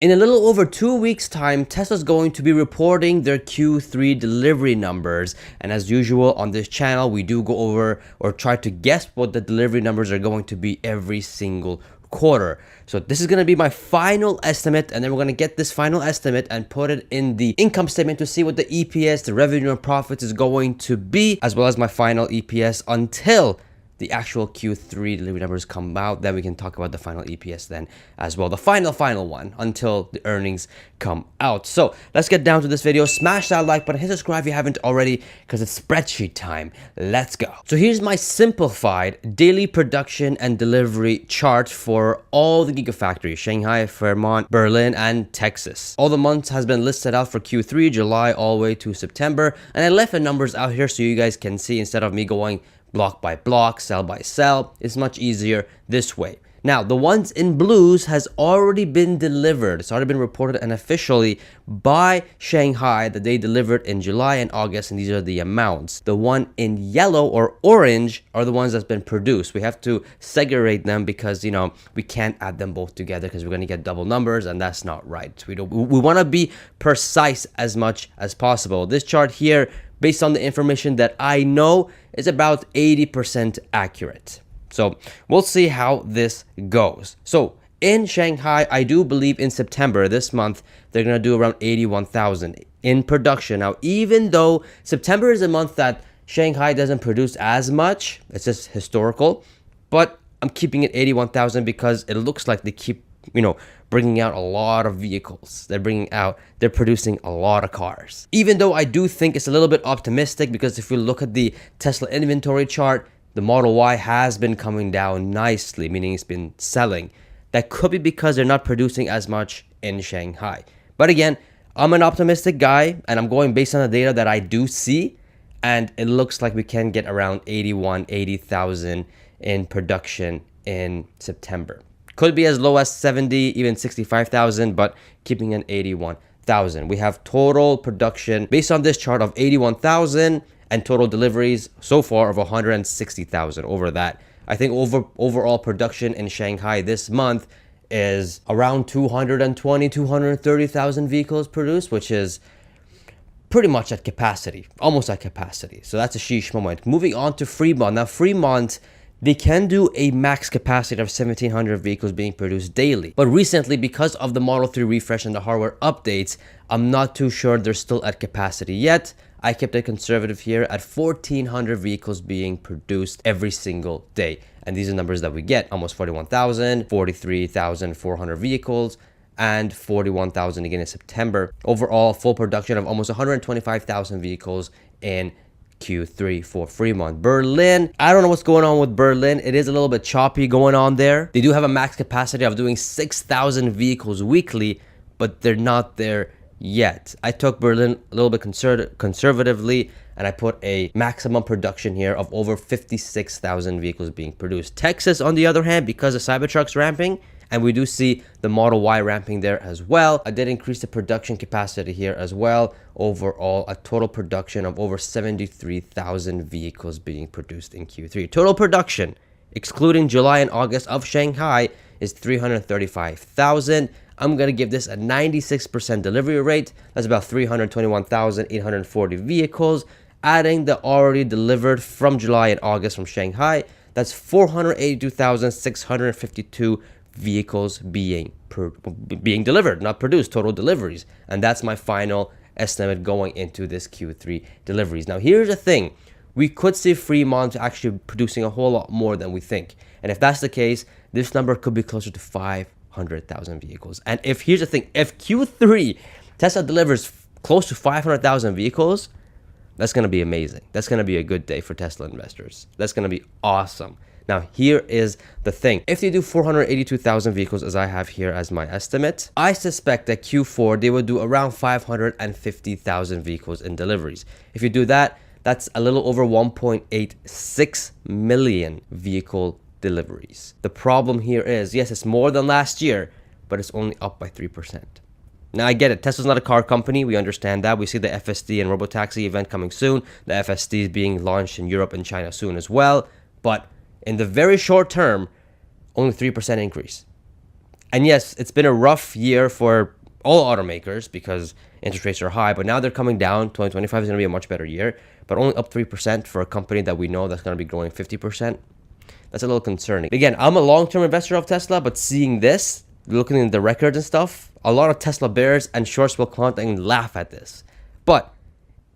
In a little over 2 weeks time, Tesla's going to be reporting their Q3 delivery numbers. And as usual on this channel, we do go over or try to guess what the delivery numbers are going to be every single quarter. So this is going to be my final estimate, and then we're going to get this final estimate and put it in the income statement to see what the EPS, the revenue and profits is going to be, as well as my final EPS until the actual Q3 delivery numbers come out. Then we can talk about the final EPS then as well. The final one until the earnings come out. So let's get down to this video. Smash that like button, hit subscribe if you haven't already, because it's spreadsheet time. Let's go. So here's my simplified daily production and delivery chart for all the gigafactories: Shanghai, Fremont, Berlin, and Texas. All the months has been listed out for Q3, July all the way to September. And I left the numbers out here so you guys can see instead of me going block by block, cell by cell. It's much easier this way. Now, the ones in blues has already been delivered. It's already been reported and officially by Shanghai that they delivered in July and August, and these are the amounts. The one in yellow or orange are the ones that's been produced. We have to segregate them because, you know, we can't add them both together because we're going to get double numbers, and that's not right. We want to be precise as much as possible. This chart here, based on the information that I know, is about 80% accurate. So we'll see how this goes. So in Shanghai, I do believe in September, this month, they're going to do around 81,000 in production. Now, even though September is a month that Shanghai doesn't produce as much, it's just historical, but I'm keeping it 81,000 because it looks like they keep, you know, bringing out a lot of vehicles. They're producing a lot of cars. Even though I do think it's a little bit optimistic, because if you look at the Tesla inventory chart, the Model Y has been coming down nicely, meaning it's been selling. That could be because they're not producing as much in Shanghai. But again, I'm an optimistic guy, and I'm going based on the data that I do see, and it looks like we can get around 80,000 in production in September. Could be as low as 70, even 65,000, but keeping an 81,000. We have total production based on this chart of 81,000 and total deliveries so far of 160,000 over that. I think overall production in Shanghai this month is around 230,000 vehicles produced, which is pretty much at capacity, almost at capacity. So that's a sheesh moment. Moving on to Fremont. Now, Fremont, they can do a max capacity of 1,700 vehicles being produced daily. But recently, because of the Model 3 refresh and the hardware updates, I'm not too sure they're still at capacity yet. I kept it conservative here at 1,400 vehicles being produced every single day. And these are numbers that we get: almost 41,000, 43,400 vehicles, and 41,000 again in September. Overall, full production of almost 125,000 vehicles in Q3 for Fremont. Berlin, I don't know what's going on with Berlin. It is a little bit choppy going on there. They do have a max capacity of doing 6,000 vehicles weekly, but they're not there yet. I took Berlin a little bit conservatively, and I put a maximum production here of over 56,000 vehicles being produced. Texas, on the other hand, because the Cybertruck's ramping, and we do see the Model Y ramping there as well, I did increase the production capacity here as well. Overall, a total production of over 73,000 vehicles being produced in Q3. Total production, excluding July and August of Shanghai, is 335,000. I'm going to give this a 96% delivery rate. That's about 321,840 vehicles. Adding the already delivered from July and August from Shanghai, that's 482,652 vehicles being delivered, not produced, total deliveries. And that's my final estimate going into this Q3 deliveries. Now, here's the thing. We could see Fremont actually producing a whole lot more than we think. And if that's the case, this number could be closer to 500,000 vehicles. And here's the thing, if Q3 Tesla delivers close to 500,000 vehicles, that's going to be amazing. That's going to be a good day for Tesla investors. That's going to be awesome. Now, here is the thing. If they do 482,000 vehicles, as I have here as my estimate, I suspect that Q4, they would do around 550,000 vehicles in deliveries. If you do that, that's a little over 1.86 million vehicle deliveries. The problem here is, yes, it's more than last year, but it's only up by 3%. Now, I get it. Tesla's not a car company. We understand that. We see the FSD and Robotaxi event coming soon. The FSD is being launched in Europe and China soon as well. But in the very short term, only 3% increase. And yes, it's been a rough year for all automakers because interest rates are high, but now they're coming down. 2025 is going to be a much better year, but only up 3% for a company that we know that's going to be growing 50%. That's a little concerning. Again, I'm a long-term investor of Tesla, but seeing this, looking at the records and stuff, a lot of Tesla bears and shorts will come out and laugh at this. But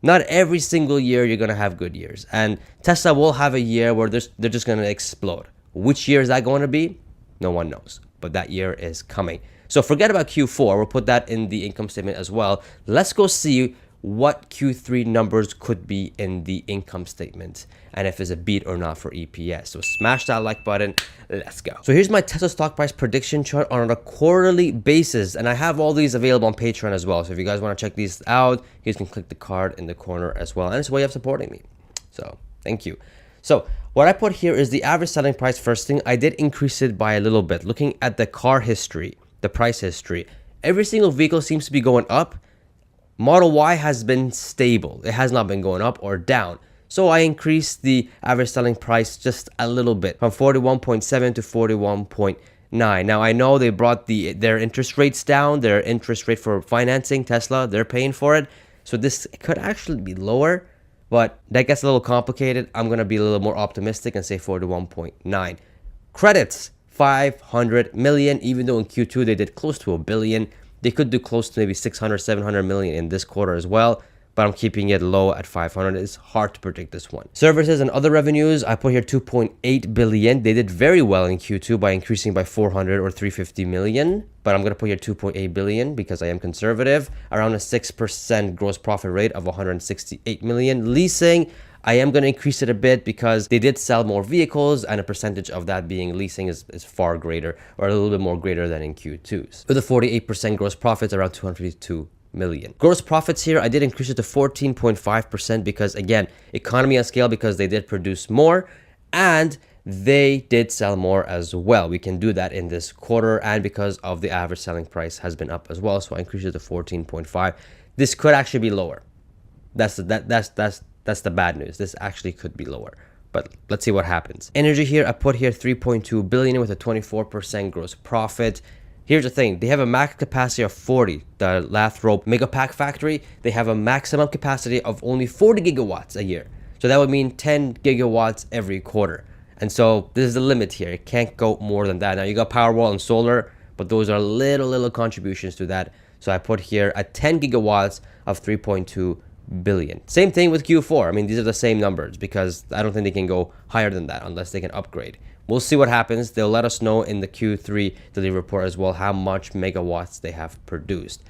not every single year you're going to have good years. And Tesla will have a year where they're just going to explode. Which year is that going to be? No one knows. But that year is coming. So forget about Q4. We'll put that in the income statement as well. Let's go see what Q3 numbers could be in the income statement and if it's a beat or not for EPS. So smash that like button. Let's go. So here's my Tesla stock price prediction chart on a quarterly basis. And I have all these available on Patreon as well. So if you guys want to check these out, you guys can click the card in the corner as well. And it's a way of supporting me. So thank you. So what I put here is the average selling price. First thing, I did increase it by a little bit. Looking at the car history, the price history, every single vehicle seems to be going up. Model Y has been stable. It has not been going up or down. So I increased the average selling price just a little bit from 41.7 to 41.9. Now I know they brought their interest rates down, their interest rate for financing Tesla, they're paying for it. So this could actually be lower, but that gets a little complicated. I'm going to be a little more optimistic and say 41.9. Credits, 500 million, even though in Q2 they did close to a billion. They could do close to maybe 600, 700 million in this quarter as well, but I'm keeping it low at 500. It's hard to predict this one. Services and other revenues, I put here 2.8 billion. They did very well in Q2 by increasing by 400 or 350 million, but I'm going to put here 2.8 billion because I am conservative, around a 6% gross profit rate of 168 million. Leasing, I am going to increase it a bit because they did sell more vehicles and a percentage of that being leasing is far greater or a little bit more greater than in Q2s. With a 48% gross profits, around 252 million. Gross profits here, I did increase it to 14.5% because again, economy of scale because they did produce more and they did sell more as well. We can do that in this quarter and because of the average selling price has been up as well. So I increased it to 14.5. This could actually be lower. That's the bad news. This actually could be lower, but let's see what happens. Energy here, I put here 3.2 billion with a 24% gross profit. Here's the thing, they have a max capacity of 40. The Lathrop Megapack factory, they have a maximum capacity of only 40 gigawatts a year. So that would mean 10 gigawatts every quarter. And so this is the limit here. It can't go more than that. Now you got Powerwall and solar, but those are little contributions to that. So I put here at 10 gigawatts of 3.2 billion. Same thing with Q4. I mean, these are the same numbers because I don't think they can go higher than that unless they can upgrade. We'll see what happens. They'll let us know in the Q3 delivery report as well how much megawatts they have produced.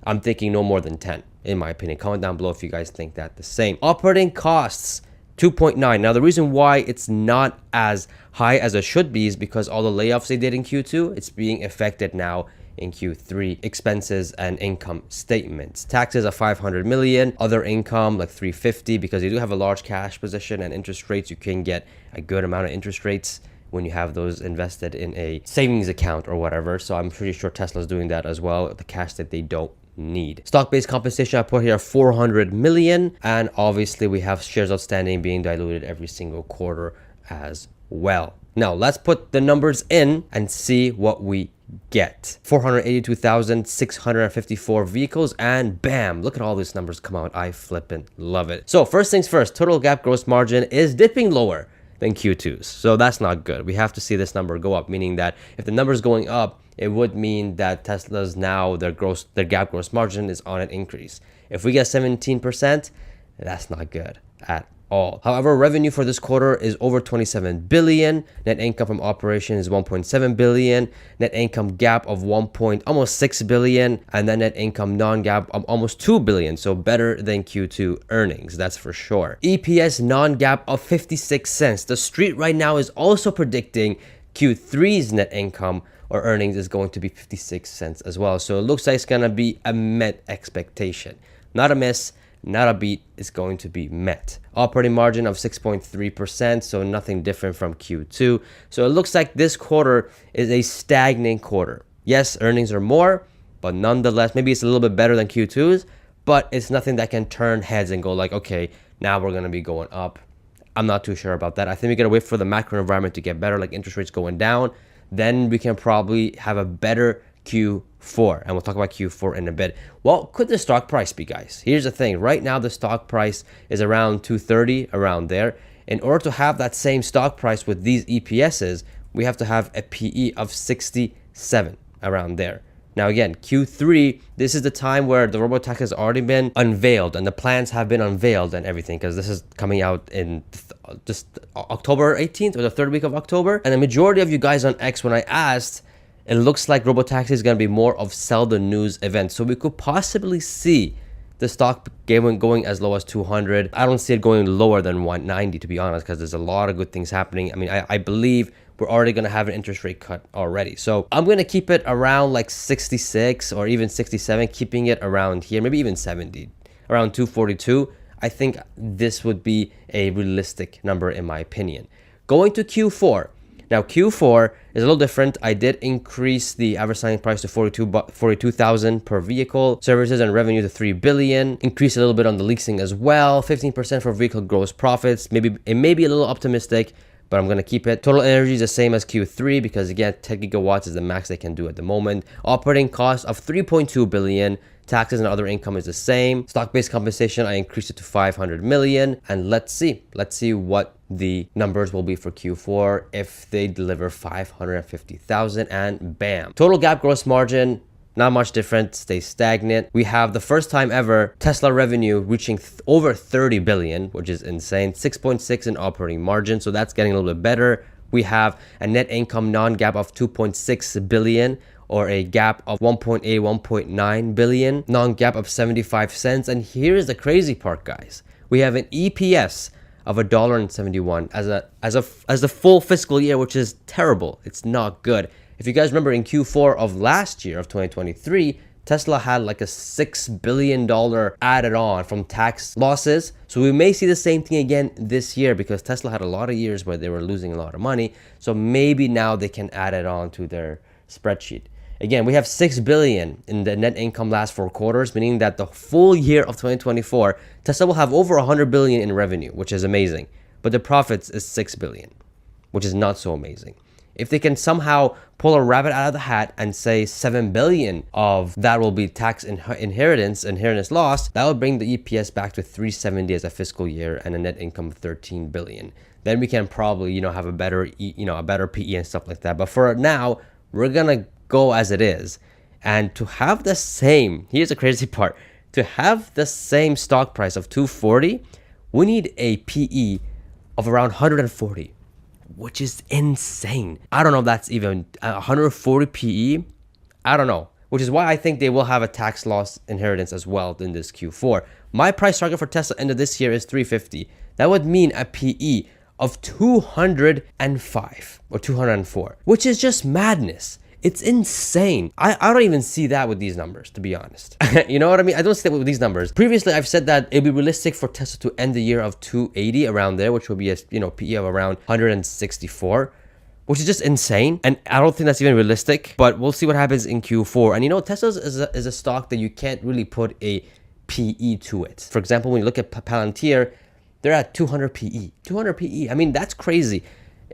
I'm thinking no more than 10, in my opinion. Comment down below if you guys think that the same. Operating costs, 2.9. Now, the reason why it's not as high as it should be is because all the layoffs they did in Q2, it's being affected now in Q3. Expenses and income statements. Taxes are 500 million. Other income like 350 because they do have a large cash position and interest rates. You can get a good amount of interest rates when you have those invested in a savings account or whatever. So I'm pretty sure Tesla's doing that as well, the cash that they don't need. Stock-based compensation, I put here 400 million. And obviously we have shares outstanding being diluted every single quarter as well. Now let's put the numbers in and see what we get. 482,654 vehicles and bam, look at all these numbers come out. I flippin' love it. So first things first, total GAAP gross margin is dipping lower than Q2's. So that's not good. We have to see this number go up, meaning that if the number is going up, it would mean that Tesla's now their GAAP gross margin is on an increase. If we get 17%, that's not good at all. However, revenue for this quarter is over 27 billion. Net income from operation is 1.7 billion. Net income GAAP of almost 6 billion. And then net income non-GAAP of almost 2 billion. So better than Q2 earnings, that's for sure. EPS non-GAAP of 56 cents. The street right now is also predicting Q3's net income or earnings is going to be 56 cents as well. So it looks like it's gonna be a met expectation. Not a miss, not a beat, is going to be met. Operating margin of 6.3%, so nothing different from Q2. So it looks like this quarter is a stagnant quarter. Yes, earnings are more, but nonetheless, maybe it's a little bit better than Q2's, but it's nothing that can turn heads and go like, okay, now we're gonna be going up. I'm not too sure about that. I think we gotta wait for the macro environment to get better, like interest rates going down. then we can probably have a better Q4, and we'll talk about Q4 in a bit. What could the stock price be, guys? Here's the thing. Right now, the stock price is around 230, around there. In order to have that same stock price with these EPSs, we have to have a PE of 67, around there. Now again, Q3, this is the time where the robotaxi has already been unveiled and the plans have been unveiled and everything, because this is coming out in just October 18th or the third week of October. And the majority of you guys on X, when I asked, it looks like robotaxi is going to be more of sell the news event. So we could possibly see the stock going as low as 200. I don't see it going lower than 190, to be honest, because there's a lot of good things happening. I mean, I believe we're already going to have an interest rate cut already. So I'm going to keep it around like 66 or even 67, keeping it around here, maybe even 70, around 242. I think this would be a realistic number in my opinion. Going to Q4. Now Q4 is a little different. I did increase the average selling price to 42,000 per vehicle, services and revenue to 3 billion, increase a little bit on the leasing as well, 15% for vehicle gross profits. Maybe it may be a little optimistic, but I'm going to keep it. Total energy is the same as Q3 because again, 10 gigawatts is the max they can do at the moment. Operating costs of 3.2 billion. Taxes and other income is the same. Stock-based compensation, I increased it to 500 million. And let's see what the numbers will be for Q4 if they deliver 550,000 and bam. Total GAAP gross margin, not much different, stays stagnant. We have the first time ever Tesla revenue reaching over 30 billion, which is insane. 6.6 in operating margin, so that's getting a little bit better. We have a net income non-GAAP of 2.6 billion, or a gap of 1.9 billion, non-GAAP of 75 cents. And here's the crazy part, guys. We have an EPS of $1.71 as the full fiscal year, which is terrible. It's not good. If you guys remember in Q4 of last year of 2023, Tesla had like a $6 billion added on from tax losses. So we may see the same thing again this year because Tesla had a lot of years where they were losing a lot of money. So maybe now they can add it on to their spreadsheet. Again, we have 6 billion in the net income last 4 quarters, meaning that the full year of 2024, Tesla will have over 100 billion in revenue, which is amazing. But the profits is 6 billion, which is not so amazing. If they can somehow pull a rabbit out of the hat and say 7 billion of that will be tax inheritance loss, that will bring the EPS back to 370 as a fiscal year and a net income of 13 billion. Then we can probably, have a better, a better PE and stuff like that. But for now, we're gonna go as it is. And to have the same, here's the crazy part, to have the same stock price of 240, we need a PE of around 140, which is insane. I don't know if that's even 140 PE. I don't know, which is why I think they will have a tax loss inheritance as well in this Q4. My price target for Tesla end of this year is 350. That would mean a PE of 205 or 204, which is just madness. It's insane. I don't even see that with these numbers, to be honest. You know what I mean? I don't see that with these numbers. Previously, I've said that it'd be realistic for Tesla to end the year of 280 around there, which would be a PE of around 164, which is just insane. And I don't think that's even realistic, but we'll see what happens in Q4. And Tesla is a stock that you can't really put a PE to it. For example, when you look at Palantir, they're at 200 PE. 200 PE. I mean, that's crazy.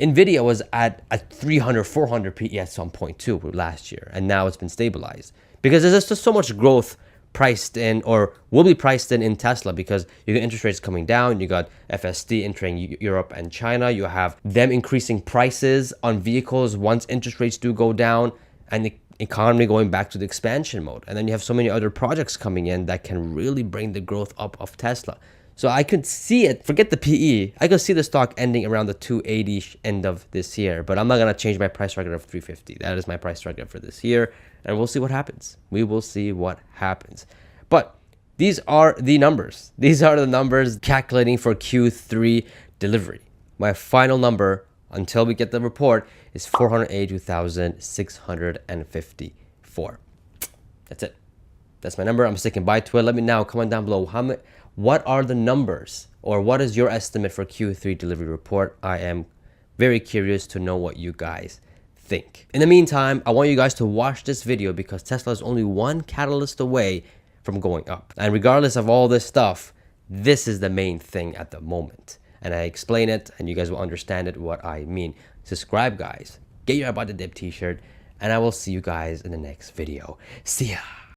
Nvidia was at 300, 400 PE at some point too last year, and now it's been stabilized because there's just so much growth priced in or will be priced in Tesla because you got interest rates coming down, you got FSD entering Europe and China, you have them increasing prices on vehicles once interest rates do go down, and the economy going back to the expansion mode. And then you have so many other projects coming in that can really bring the growth up of Tesla. So I could see it, forget the PE, I could see the stock ending around the 280 end of this year, but I'm not going to change my price target of 350. That is my price target for this year, and we'll see what happens. We will see what happens. But these are the numbers. These are the numbers calculating for Q3 delivery. My final number until we get the report is 482,654. That's it. That's my number. I'm sticking by to it. Let me know, comment down below what are the numbers, or what is your estimate for Q3 delivery report? I am very curious to know what you guys think. In the meantime, I want you guys to watch this video because Tesla is only one catalyst away from going up. And regardless of all this stuff, this is the main thing at the moment. And I explain it and you guys will understand it what I mean. Subscribe, guys. get your About the Dip t-shirt, and I will see you guys in the next video. See ya.